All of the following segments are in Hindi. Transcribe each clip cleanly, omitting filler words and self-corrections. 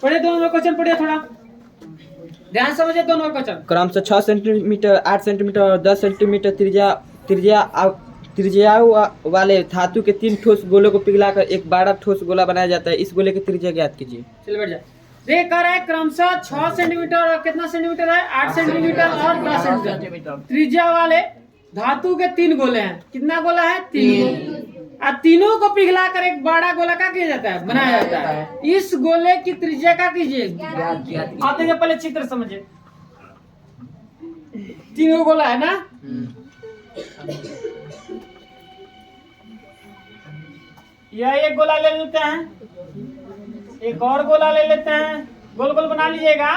पढ़िए दोनों क्वेश्चन, पढ़िए थोड़ा ध्यान समझिए दोनों क्वेश्चन। क्रमशः 6 सेंटीमीटर, 8 सेंटीमीटर और 10 सेंटीमीटर त्रिज्या वाले धातु के 3 ठोस गोलों को पिघलाकर एक बड़ा ठोस गोला बनाया जाता है। इस गोले की त्रिज्या ज्ञात कीजिए। चलिए बैठ जाए। देख कर है क्रमशः 6 सेंटीमीटर और कितना सेंटीमीटर है, 8 सेंटीमीटर और 10 सेंटीमीटर त्रिज्या वाले धातु के 3 गोले हैं। कितना गोला है, 3। और तीनों को पिघला कर एक बड़ा गोला क्या किया जाता है, बनाया जाता है। इस गोले की त्रिज्या क्या कीजिए, आप देखिए पहले चित्र समझिए। 3 गोला है ना, यह एक गोला ले लेते हैं, एक और गोला ले लेते हैं, गोल गोल बना लीजिएगा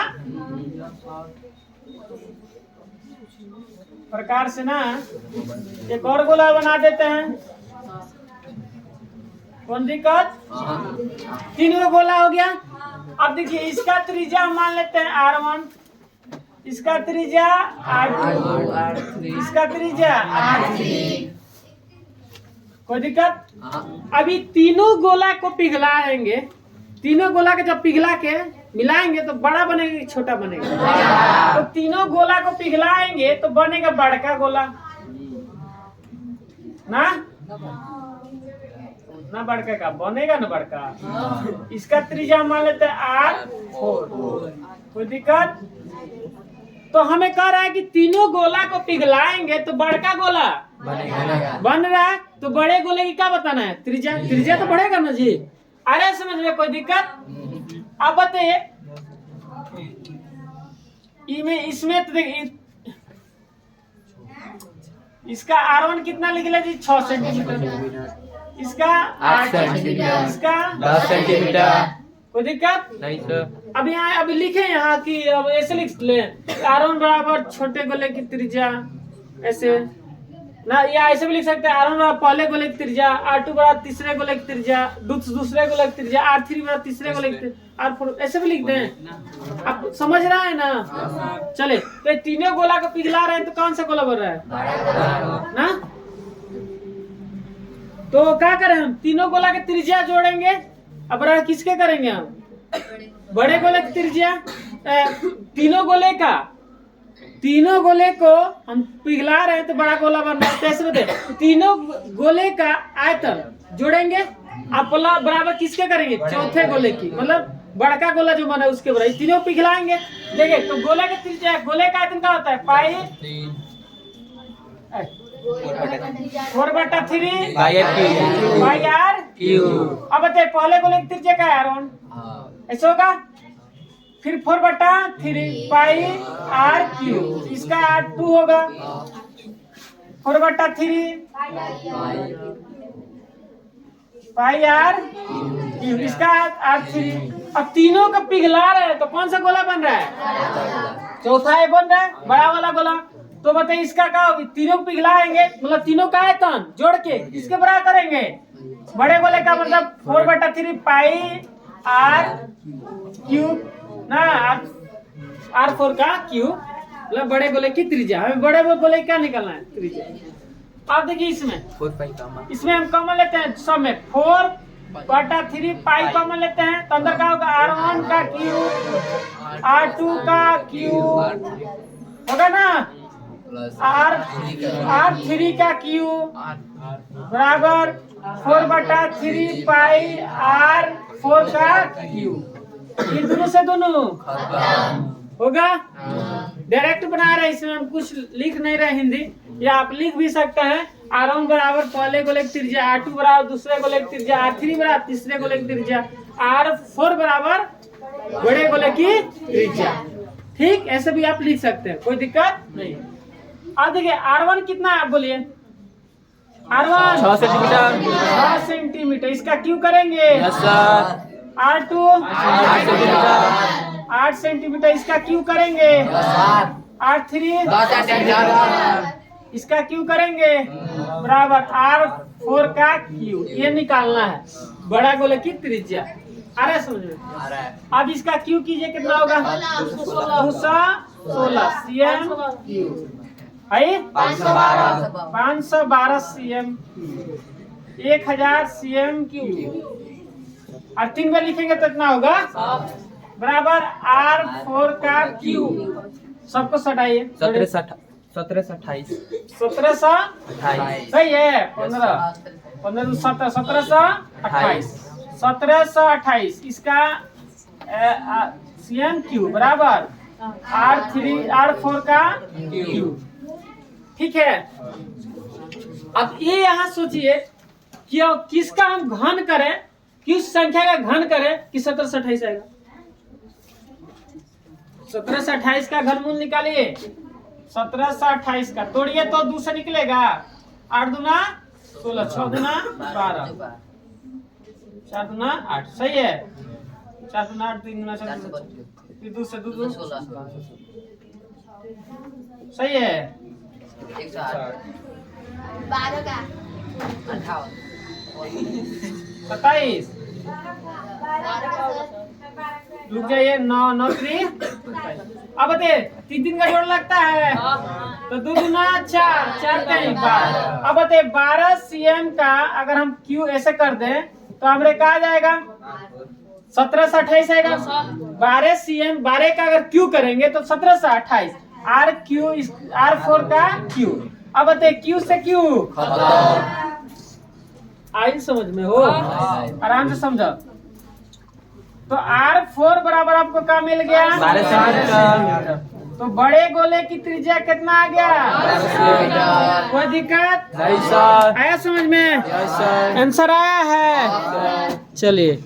प्रकार से ना। एक और गोला बना देते हैं, कौन दिक्कत, 3 गोला हो गया। अब देखिए इसका त्रिज्या मान लेते हैं R1, इसका त्रिज्या R2, इसका त्रिज्या R3। कोई दिक्कत। अभी तीनों गोला को पिघलाएंगे, तीनों गोला के जब पिघला के मिलाएंगे तो बड़ा बनेगा कि छोटा बनेगा, तो तीनों गोला को पिघलाएंगे तो बनेगा बड़का गोला ना, ना बड़का का बनेगा ना बड़का। इसका त्रिज्या मान लेते हैं R4। कोई दिक्कत। तो हमें कह रहा है कि तीनों गोला को पिघलाएंगे तो बड़का गोला बन रहा है, तो बड़े गोले की क्या बताना है, त्रिज्या। त्रिज्या तो बढ़ेगा ना जी, अरे समझ में कोई दिक्कत। अब बताइए इसमें तो देखिए इसका R1 कितना लिख ले जी, 6 सेंटीमीटर, इसका 8 सेंटीमीटर, इसका 10 सेंटीमीटर। कोई दिक्कत नहीं सर। अब यहाँ अभी लिखे यहाँ कि अब ऐसे लिख ले R1 बराबर छोटे गोले की त्रिज्या, ऐसे ना, या ऐसे भी लिख सकते हैं R1 बराबर पहले गोले की त्रिज्या, R2 बराबर तीसरे गोले की त्रिज्या, दूसरे गोले की त्रिज्या, R3 बराबर तीसरे गोले की, R4 ऐसे भी लिखते हैं। आप समझ रहा है ना। चले तो तीनों गोला को पिघला रहे हैं तो कौन सा गोला बन रहा है ना। तो क्या करें हम, तीनों गोला के त्रिज्या जोड़ेंगे। अब किसके करेंगे हम, बड़े गोले की त्रिज्या, तीनों गोले को हम पिघला रहे हैं तो बड़ा गोला बन रहा है। कैसे बताए, तीनों गोले का आयतन जोड़ेंगे, आप बराबर किसके करेंगे, चौथे गोले की, मतलब बड़का गोला जो बना है उसके बराबर। तीनों पिघलाएंगे, देखिए तो गोले का त्रिज्या, गोले का आयतन क्या होता है, पाई 4/3 बाई आर क्यू। अब बताइए पहले गोले की त्रिज्या क्या है, R1, ऐसा होगा। फिर 4/3 पाई आर क्यू, इसका R2 होगा 4/3 पाई आर क्यू, इसका R3। अब तीनों का पिघला रहे हैं तो कौन सा गोला बन रहा है, चौथा है बन रहा है, बड़ा वाला गोला। तो बताइए इसका क्या होगी, तीनों पिघलाएंगे मतलब तीनों का आयतन जोड़ के इसके बराबर करेंगे। बड़े गोले का मतलब 4/3 पाई आर क्यूब ना, R4 का क्यूब, मतलब बड़े गोले की त्रिज्या। हमें बड़े गोले क्या निकालना है, त्रिज्या। आप देखिए इसमें हम कॉमन लेते हैं, सब में 4/3 पाई कॉमन लेते हैं, तो अंदर क्या होगा, R1 का क्यूब, R2 का क्यूब होगा ना, R3 का क्यूब बराबर 4/3 पाई R4 का क्यूब। ये दोनों से दोनों होगा। डायरेक्ट बना रहे हैं, इसमें हम कुछ लिख नहीं रहे हिंदी, या आप लिख भी सकते हैं। R1 बराबर पहले गोले की त्रिज्या, R2 बराबर दूसरे गोले की त्रिज्या, R3 बराबर तीसरे गोले की त्रिज्या, R4 बराबर बड़े गोले की त्रिज्या। ठीक, ऐसे भी आप लिख सकते हैं, कोई दिक्कत नहीं। अब देखिए R1 कितना है, आप बोलिए। R1 6 सेंटीमीटर, इसका क्यों करेंगे, R2 8 सेंटीमीटर, इसका क्यों करेंगे, R3 इसका क्यों करेंगे बराबर R4 का क्यू। ये निकालना है बड़ा गोले की त्रिज्या। आ रहा है समझ में। अब इसका क्यू कीजिए, कितना होगा, 216 cm cube, 512 cm, 1000 cm cube. और 3 बार लिखेंगे तो कितना होगा, बराबर R4 का क्यूब। सबको सटाइए। 1728 1728 सही है। 15 1728 1728 इसका CM क्यूब बराबर R4 का क्यूब। ठीक है। अब ये यहाँ सोचिए कि अब किसका हम घन करें, किस संख्या का घन करें कि 1728 आएगा। 1728 का घनमूल निकालिए। 1728 का तोड़िए तो 2 से निकलेगा। 8 दूना 16, 6 दूना 12, 4 दूना 8 सही है। 4 दूना 8, 3 दूना 4, 2 से 2 सही है। 12 का 27 रुक जाइए। 9 3 अब बते 3 का जोड़ लगता है तो 2 दूना 4, 4 3 12। अब बते 12 CM का अगर हम Q ऐसे कर दें तो हमारे कहा जाएगा 1728 आएगा। 12 CM 12 का अगर Q करेंगे तो 1728 R4 का Q। अब बते Q से Q आई समझ में हो, आराम से समझो। तो R4 बराबर आपको क्या मिल गया? 12 सेंटीमीटर। तो बड़े गोले की त्रिज्या कितना आ गया? कोई दिक्कत नहीं सर। आया समझ में? आंसर आया है। चलिए